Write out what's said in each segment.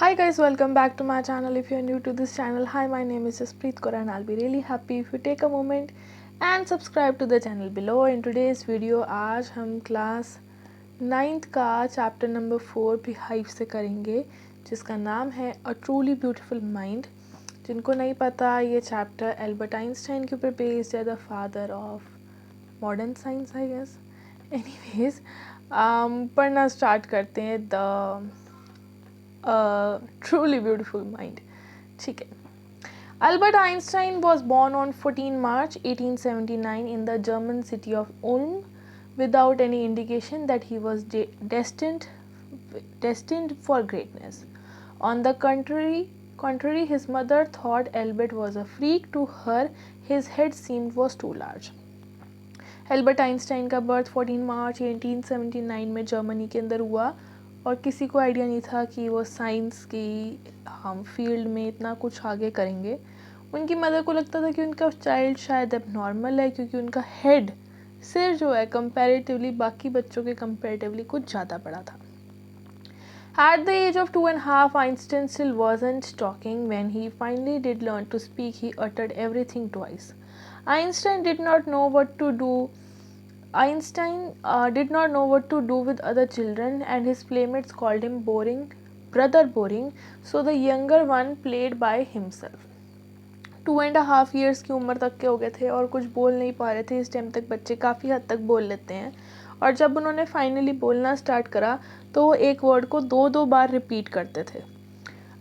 Hi guys, welcome back to my channel. If you're new to this channel, hi, my name is Jaspreet Kaur and I'll be really happy if you take a moment and subscribe to the channel below. In today's video आज हम class 9th का chapter number 4 beehive से करेंगे, जिसका नाम है a truly beautiful mind. जिनको नहीं पता, ये चैप्टर एल्बर्ट आइंस्टाइन के ऊपर बेस्ड है, the father of modern science I guess. Anyways पढ़ना स्टार्ट करते हैं। द truly beautiful mind. ठीक है। Albert Einstein was born on 14 March 1879 in the German city of Ulm without any indication that he was destined for greatness. On the contrary, his mother thought Albert was a freak. To her, his head seemed was too large. Albert Einstein का birth 14 मार्च 1879 में Germany के अंदर हुआ और किसी को idea नहीं था कि वो साइंस की हम फील्ड में इतना कुछ आगे करेंगे। उनकी मदर को लगता था कि उनका चाइल्ड शायद अब नॉर्मल है, क्योंकि उनका हेड सिर जो है कंपैरेटिवली बाकी बच्चों के कंपैरेटिवली कुछ ज़्यादा बड़ा था। At the age of 2.5, Einstein still wasn't talking. When he finally did learn to speak, he uttered everything twice. Einstein did not know what to do with other children, and his playmates called him brother boring, so the younger one played by himself. 2.5 years की उम्र तक के हो गए थे और कुछ बोल नहीं पा रहे थे। इस टाइम तक बच्चे काफ़ी हद तक बोल लेते हैं, और जब उन्होंने फाइनली बोलना स्टार्ट करा तो वो एक वर्ड को दो बार रिपीट करते थे।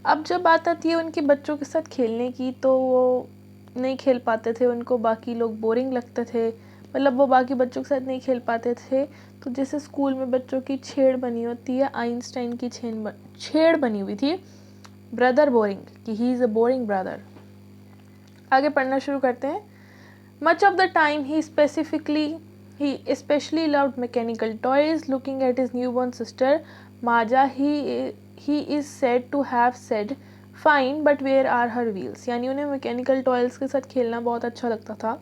अब जब बात आती है उनके बच्चों के साथ खेलने की, तो वो नहीं खेल पाते थे, उनको बाकी लोग बोरिंग लगते थे, मतलब वो बाकी बच्चों के साथ नहीं खेल पाते थे। तो जैसे स्कूल में बच्चों की छेड़ बनी होती है, आइंस्टाइन की छेड़ बनी हुई थी ब्रदर बोरिंग, कि he is a boring brother. आगे पढ़ना शुरू करते हैं। Much of the time he especially loved mechanical toys. Looking at his newborn sister Maja, he is said to have said, "Fine, but where are her wheels?" यानी उन्हें mechanical toils के साथ खेलना बहुत अच्छा लगता था,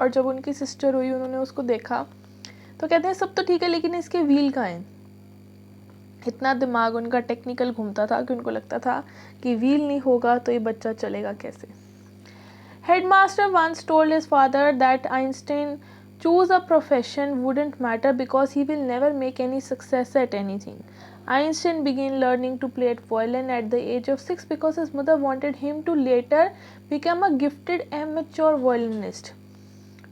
और जब उनकी सिस्टर हुई उन्होंने उसको देखा तो कहते हैं सब तो ठीक है, लेकिन इसके व्हील कहाँ हैं। इतना दिमाग उनका टेक्निकल घूमता था कि उनको लगता था कि व्हील नहीं होगा तो ये बच्चा चलेगा कैसे। Headmaster once told his father that Einstein choose a profession wouldn't matter because he will never make any success at anything. Einstein began learning to play violin at the age of 6 because his mother wanted him to later become a gifted amateur violinist.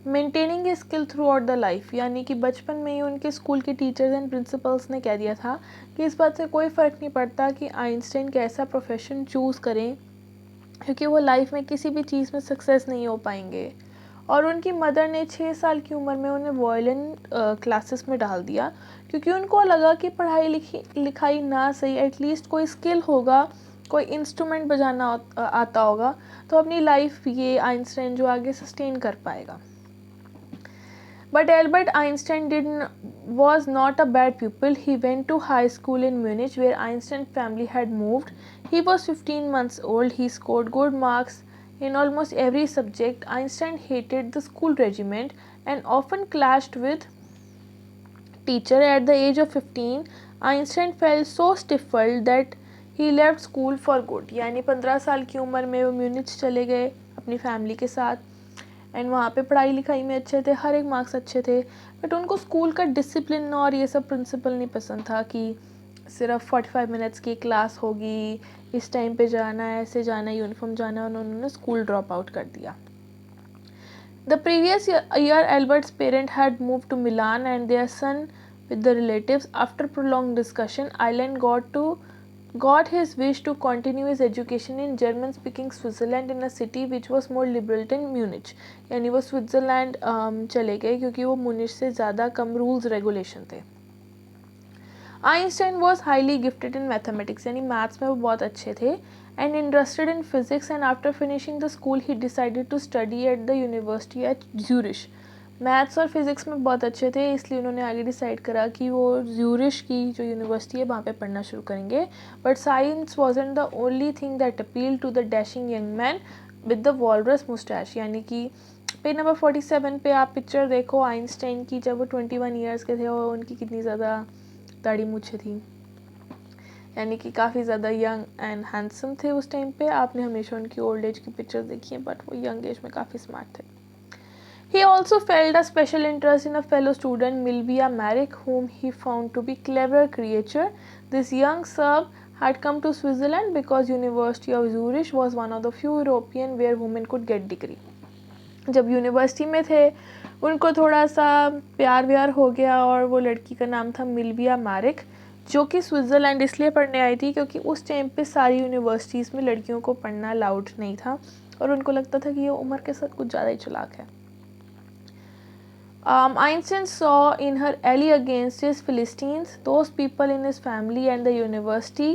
Maintaining a skill through out the life, यानी कि बचपन में ही उनके school के teachers and principles ने कह दिया था कि इस बात से कोई फ़र्क नहीं पड़ता कि आइंस्टाइन कैसा प्रोफेशन चूज़ करें, क्योंकि वो लाइफ में किसी भी चीज़ में सक्सेस नहीं हो पाएंगे। और उनकी मदर ने 6 साल की उम्र में उन्हें वायलिन क्लासेस में डाल दिया, क्योंकि उनको लगा कि पढ़ाई लिखाई ना सही, एटलीस्ट कोई स्किल होगा, कोई इंस्ट्रूमेंट बजाना आता होगा, तो अपनी लाइफ ये आइंस्टाइन जो आगे सस्टेन कर पाएगा। But Albert Einstein was not a bad pupil. He went to high school in Munich, where Einstein's family had moved. He was 15 months old. He scored good marks in almost every subject. Einstein hated the school regiment and often clashed with teacher. At the age of 15, Einstein felt so stifled that he left school for good. यानी 15 साल की उम्र में वो Munich चले गए अपनी family के साथ, एंड वहाँ पे पढ़ाई लिखाई में अच्छे थे, हर एक मार्क्स अच्छे थे, बट उनको स्कूल का डिसिप्लिन और ये सब प्रिंसिपल नहीं पसंद था कि सिर्फ 45 मिनट्स की क्लास होगी, इस टाइम पे जाना है, ऐसे जाना है, यूनिफॉर्म जाना है, उन्होंने स्कूल ड्रॉप आउट कर दिया। The previous year, Albert's parents had moved to Milan and their son with the relatives. After prolonged discussion, Ireland got his wish to continue his education in German-speaking Switzerland in a city which was more liberal than Munich. यानी वो Switzerland चले गए क्योंकि वो Munich से ज़्यादा कम rules regulation थे। Einstein was highly gifted in mathematics, यानी मैथ्स में वो बहुत अच्छे थे, and interested in physics, and after finishing the school he decided to study at the university at Zurich. Maths और फिज़िक्स में बहुत अच्छे थे, इसलिए उन्होंने आगे डिसाइड करा कि वो ज्यूरिश की जो यूनिवर्सिटी है वहाँ पे पढ़ना शुरू करेंगे। But science wasn't the only thing that appeal to the dashing young man with the walrus moustache. यानी कि पेज नंबर 47 पे आप पिक्चर देखो आइंस्टाइन की, जब वो 21 ईयर्स के थे और उनकी कितनी ज़्यादा दाढ़ी मूछें थी। यानी कि काफ़ी ज़्यादा यंग एंड हैंडसम थे उस टाइम पे। आपने हमेशा उनकी ओल्ड एज की पिक्चर्स देखी हैं, बट वो यंग एज में काफ़ी स्मार्ट थे। He also felt a special interest in a fellow student, Milvia Marek, whom he found to be clever creature. This young Serb had come to Switzerland because University of Zurich was one of the few European where women could get degree. जब university में थे उनको थोड़ा सा प्यार व्यार हो गया और वो लड़की का नाम था मिल्विया मैरिक, जो कि स्विट्ज़रलैंड इसलिए पढ़ने आई थी क्योंकि उस टाइम पे सारी यूनिवर्सिटीज़ में लड़कियों को पढ़ना अलाउड नहीं था और उनको लगता था कि ये उम्र के साथ कुछ ज़्यादा ही चालाक है। Einstein saw in her ally against his Philistines those people in his family and the university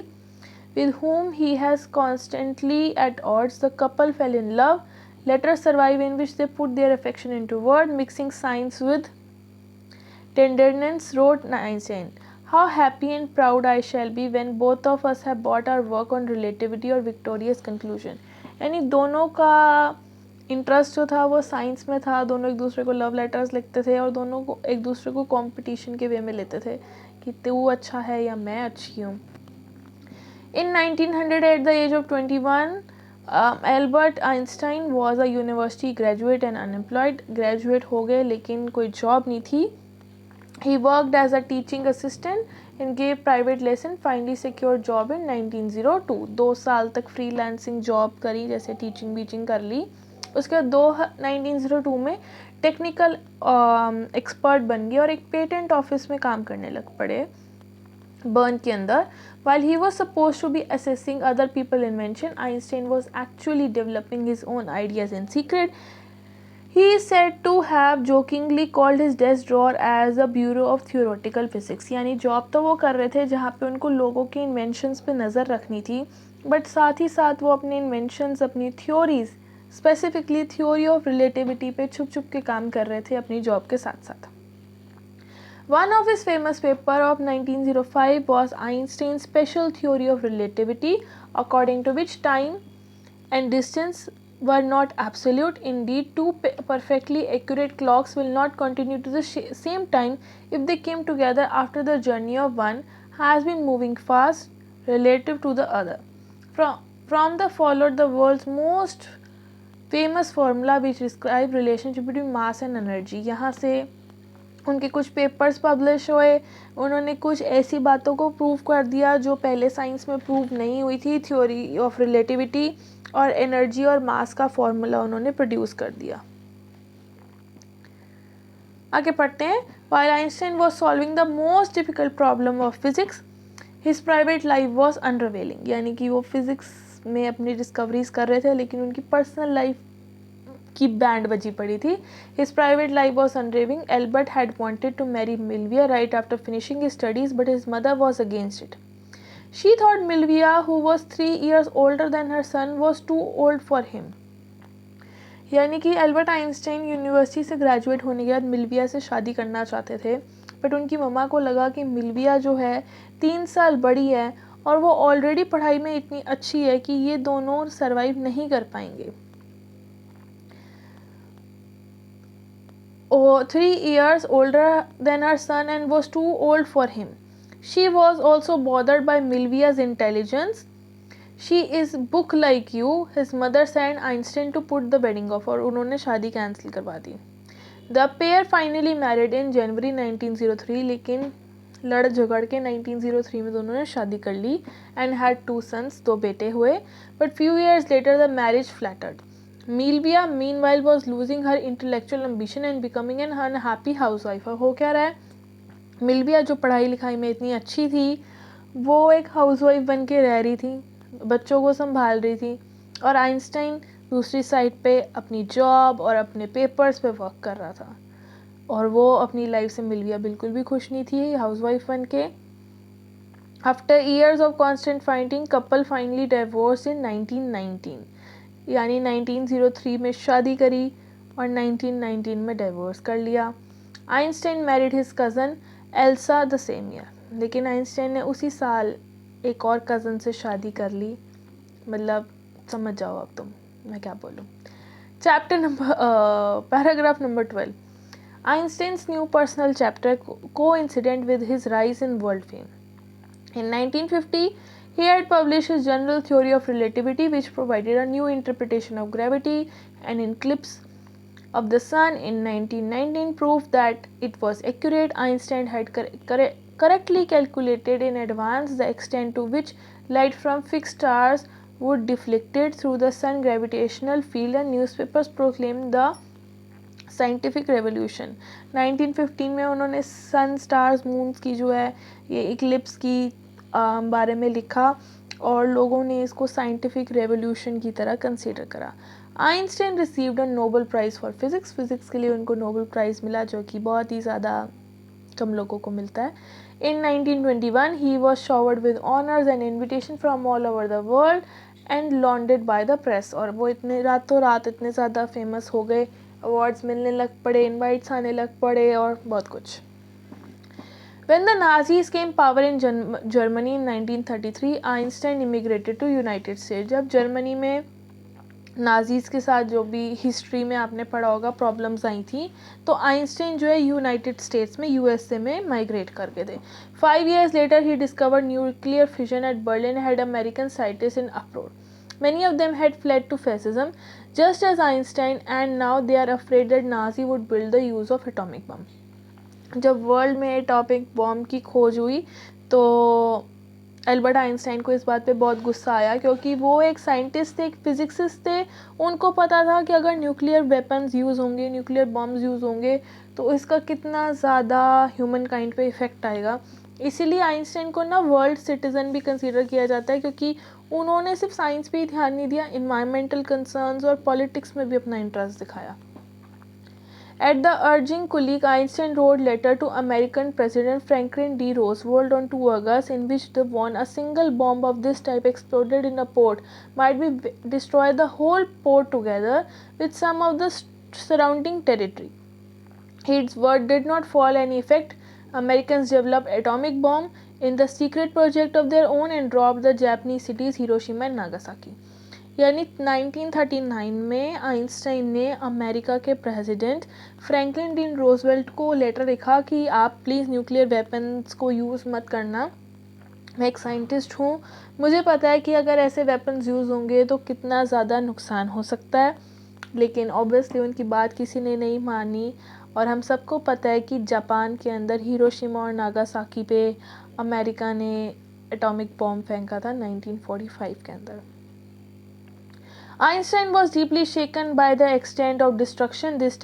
with whom he has constantly at odds. The couple fell in love. Letters survive in which they put their affection into word, mixing science with tenderness, wrote Einstein. How happy and proud I shall be when both of us have bought our work on relativity or victorious conclusion. यानी दोनों का interest जो था वो science में था, दोनों एक दूसरे को लव लेटर्स लिखते थे और दोनों को एक दूसरे को कंपटीशन के वे में लेते थे कि तू अच्छा है या मैं अच्छी हूँ। In 1900, at the age of 21, Albert Einstein was a university graduate and unemployed. Graduate हो गए लेकिन कोई जॉब नहीं थी। He worked as a teaching assistant and gave private lesson. Finally secured job in 1902. 2 साल तक freelancing जॉब करी, जैसे टीचिंग बीचिंग कर ली। उसके बाद 1902 में टेक्निकल एक्सपर्ट बन गए और एक पेटेंट ऑफिस में काम करने लग पड़े बर्न के अंदर। While he was supposed to be assessing other people's invention, Einstein was actually developing his own ideas in secret. He is said to have jokingly called his desk drawer as a bureau of theoretical physics. यानी job तो वो कर रहे थे जहाँ पे उनको लोगों के इन्वेंशंस पे नज़र रखनी थी, बट साथ ही साथ वो अपने इन्वेंशंस, अपनी theories, specifically theory of relativity पे छुप छुप के काम कर रहे थे अपनी जॉब के साथ साथ। One of his famous papers of 1905 was Einstein's special theory of relativity, according to which time and distance were not absolute. Indeed, two perfectly accurate clocks will not continue to the same time if they came together after the journey of one has been moving fast relative to the other. From the followed the world's most famous formula which describe relationship between mass and energy. यहाँ से उनके कुछ papers publish हुए, उन्होंने कुछ ऐसी बातों को प्रूव कर दिया जो पहले साइंस में प्रूव नहीं हुई थी। थ्योरी ऑफ रिलेटिविटी और एनर्जी और मास का फॉर्मूला उन्होंने प्रोड्यूस कर दिया। आगे पढ़ते हैं। While Einstein was solving the most difficult problem of physics, his private life was unrevealing. यानी कि वो फिजिक्स में अपनी डिस्कवरीज कर रहे थे लेकिन उनकी पर्सनल लाइफ की बैंड बजी पड़ी थी। His private life was unraving. Albert had wanted to marry Milvia right after finishing his studies, but his mother was against it. She thought Milvia, who was 3 years older than her son, was too old for him. यानी कि Albert Einstein university से graduate होने के बाद मिल्विया से शादी करना चाहते थे, बट उनकी मम्मा को लगा कि मिल्विया जो है 3 साल बड़ी है और वो ऑलरेडी पढ़ाई में इतनी अच्छी है कि ये दोनों सर्वाइव नहीं कर पाएंगे। 3 years older than her son and was too old for him. She was also bothered by Milvia's intelligence. She is book like you. His mother sent Einstein to put the wedding off और उन्होंने शादी cancel करवा दी। The pair finally married in January 1903, लेकिन लड़ झगड़ के 1903 में दोनों ने शादी कर ली and had 2 sons, 2 बेटे हुए, but few years later the marriage flattered. Milvia meanwhile was losing her intellectual ambition and becoming an unhappy housewife. हो क्या रहा है, मिल्विया जो पढ़ाई लिखाई में इतनी अच्छी थी वो एक हाउसवाइफ बन के रह रही थी, बच्चों को संभाल रही थी, और आइंस्टाइन दूसरी साइड पे अपनी जॉब और अपने पेपर्स पे वर्क कर रहा था और वो अपनी लाइफ से मिल्विया बिल्कुल भी खुश नहीं थी हाउसवाइफ बन के। After years of constant fighting couple finally divorce इन 1919, यानी 1903 में शादी करी और 1919 में डिवोर्स कर लिया। Einstein married his cousin Elsa the same year, लेकिन आइंस्टाइन ने उसी साल एक और कज़न से शादी कर ली। मतलब समझ जाओ अब तुम मैं क्या बोलूँ। Chapter number paragraph number 12, Einstein's new personal chapter coincident with his rise in world fame. In 1950, he had published his general theory of relativity, which provided a new interpretation of gravity. An eclipse of the sun in 1919 proved that it was accurate. Einstein had correctly calculated in advance the extent to which light from fixed stars would deflected through the sun gravitational field, and newspapers proclaimed the scientific revolution 1915 में उन्होंने सन stars moons की जो है ये Eclipse की बारे में लिखा और लोगों ने इसको साइंटिफिक रेवोल्यूशन की तरह कंसीडर करा. Einstein received a Nobel prize for physics. Physics के लिए उनको नोबेल प्राइज़ मिला जो कि बहुत ही ज़्यादा कम लोगों को मिलता है. In 1921 he was showered with honors and invitation from all over the world and lauded by the press. और वो इतने रातों रात इतने ज़्यादा फेमस हो गए, अवार्ड्स मिलने लग पड़े, इनवाइट्स आने लग पड़े और बहुत कुछ. When the Nazis came power in Germany in 1933, Einstein immigrated to United States. जब जर्मनी में नाजीज़ के साथ जो भी हिस्ट्री में आपने पढ़ा होगा प्रॉब्लम्स आई थी, तो आइंस्टाइन जो है यूनाइटेड स्टेट्स में यूएसए में माइग्रेट करके थे. 5 years later he discovered nuclear fission at Berlin, had American scientists in uproar. Many of them had fled to fascism, just as Einstein, and now they are afraid that Nazi would build the use of atomic bomb. जब world में atomic bomb की खोज हुई तो Albert Einstein को इस बात पे बहुत गुस्सा आया, क्योंकि वो एक साइंटिस्ट थे, एक फिजिक्सिस्ट थे. उनको पता था कि अगर न्यूक्लियर वेपन्स यूज़ होंगे, न्यूक्लियर बॉम्ब्स यूज़ होंगे तो इसका कितना ज़्यादा ह्यूमन काइंड पे इफ़ेक्ट आएगा. इसीलिए आइंस्टाइन को ना वर्ल्ड सिटीज़न भी कंसीडर किया जाता है, क्योंकि उन्होंने सिर्फ साइंस पे ही ध्यान नहीं दिया, इन्वायरमेंटल कंसर्न्स और पॉलिटिक्स में भी अपना इंटरेस्ट दिखाया. At the urging colleague, Einstein wrote letter to American President Franklin D. Roosevelt on 2 August, in which they warned a single bomb of this type exploded in a port might be destroy the whole port together with some of the surrounding territory. His word did not fall any effect. Americans developed atomic bomb in the secret project of their own and dropped the Japanese cities Hiroshima and Nagasaki. यानी 1939 में Einstein ने America के president Franklin D Roosevelt को letter लिखा कि आप please nuclear weapons को use मत करना. मैं एक साइंटिस्ट हूँ, मुझे पता है कि अगर ऐसे वेपन्स यूज़ होंगे तो कितना ज़्यादा नुकसान हो सकता है. लेकिन ऑब्वियसली उनकी बात किसी ने नहीं मानी और हम सबको पता है कि जापान के अंदर हिरोशिमा और नागासाकी पे अमेरिका ने एटॉमिक बॉम्ब फेंका था 1945 के अंदर. Einstein was deeply shaken by the extent of destruction. This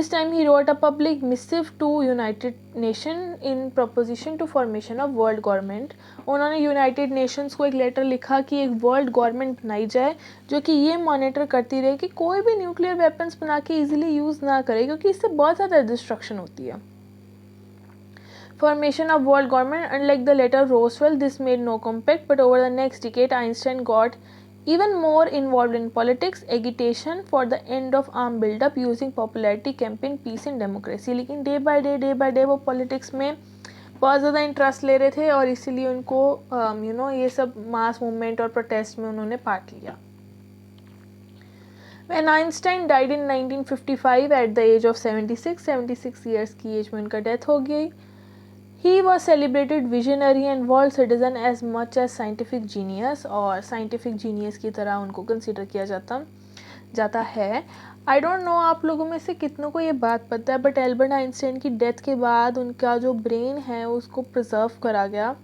time he wrote a public missive to United Nations in proposition to formation of world government. उन्होंने United Nations को एक letter लिखा कि एक वर्ल्ड गवर्नमेंट बनाई जाए जो कि ये मॉनिटर करती रहे कि कोई भी न्यूक्लियर वेपन्स बना के इजीली यूज़ ना करे, क्योंकि इससे बहुत ज़्यादा डिस्ट्रक्शन होती है. Formation of world government. Unlike the letter Roosevelt, this made no compact, but over the next decade Einstein got even more involved in politics, agitation for the end of arm build-up using popularity campaign, peace and democracy. लेकिन day by day वो politics में बहुत ज़्यादा interest ले रहे थे और इसीलिए उनको ये सब मास मूवमेंट और प्रोटेस्ट में उन्होंने पार्ट लिया. When Einstein died in 1955 at the age of 76 years की एज में उनका डेथ हो गई. He was celebrated visionary and world citizen as much as scientific genius, और scientific genius की तरह उनको कंसिडर किया जाता है. आई डोंट नो आप लोगों में से कितनों को ये बात पता है, बट एल्बर्ट आइंस्टाइन की डेथ के बाद उनका जो ब्रेन है उसको प्रिजर्व करा गया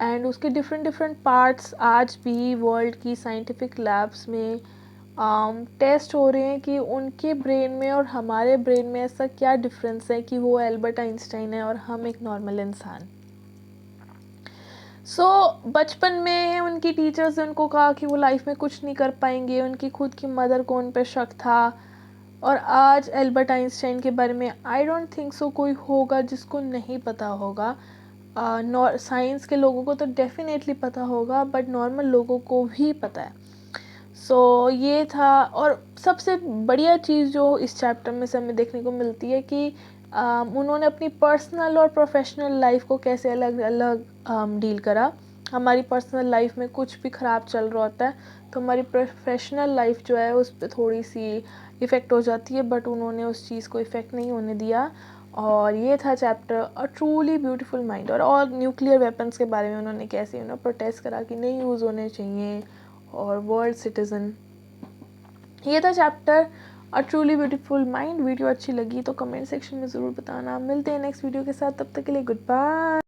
एंड उसके डिफरेंट पार्ट्स आज भी वर्ल्ड की साइंटिफिक लैब्स में टेस्ट हो रहे हैं कि उनके ब्रेन में और हमारे ब्रेन में ऐसा क्या डिफरेंस है कि वो एल्बर्ट आइंस्टाइन है और हम एक नॉर्मल इंसान. बचपन में उनकी टीचर्स ने उनको कहा कि वो लाइफ में कुछ नहीं कर पाएंगे, उनकी खुद की मदर को उन पर शक था. और आज एल्बर्ट आइंस्टाइन के बारे में आई डोंट थिंक सो कोई होगा जिसको नहीं पता होगा. साइंस के लोगों को तो डेफिनेटली पता होगा, बट नॉर्मल लोगों को भी पता है. ये था. और सबसे बढ़िया चीज़ जो इस चैप्टर में से हमें देखने को मिलती है कि उन्होंने अपनी पर्सनल और प्रोफेशनल लाइफ को कैसे अलग अलग डील करा. हमारी पर्सनल लाइफ में कुछ भी ख़राब चल रहा होता है तो हमारी प्रोफेशनल लाइफ जो है उस पर थोड़ी सी इफ़ेक्ट हो जाती है, बट उन्होंने उस चीज़ को इफ़ेक्ट नहीं होने दिया और ये था chapter a truly beautiful mind. और न्यूक्लियर वेपन्स के बारे में उन्होंने कैसे प्रोटेस्ट करा कि नहीं यूज़ होने चाहिए, और वर्ल्ड सिटीज़न। ये था chapter a truly beautiful mind. Video अच्छी लगी तो कमेंट सेक्शन में ज़रूर बताना। मिलते हैं नेक्स्ट वीडियो के साथ, तब तक के लिए गुड बाय।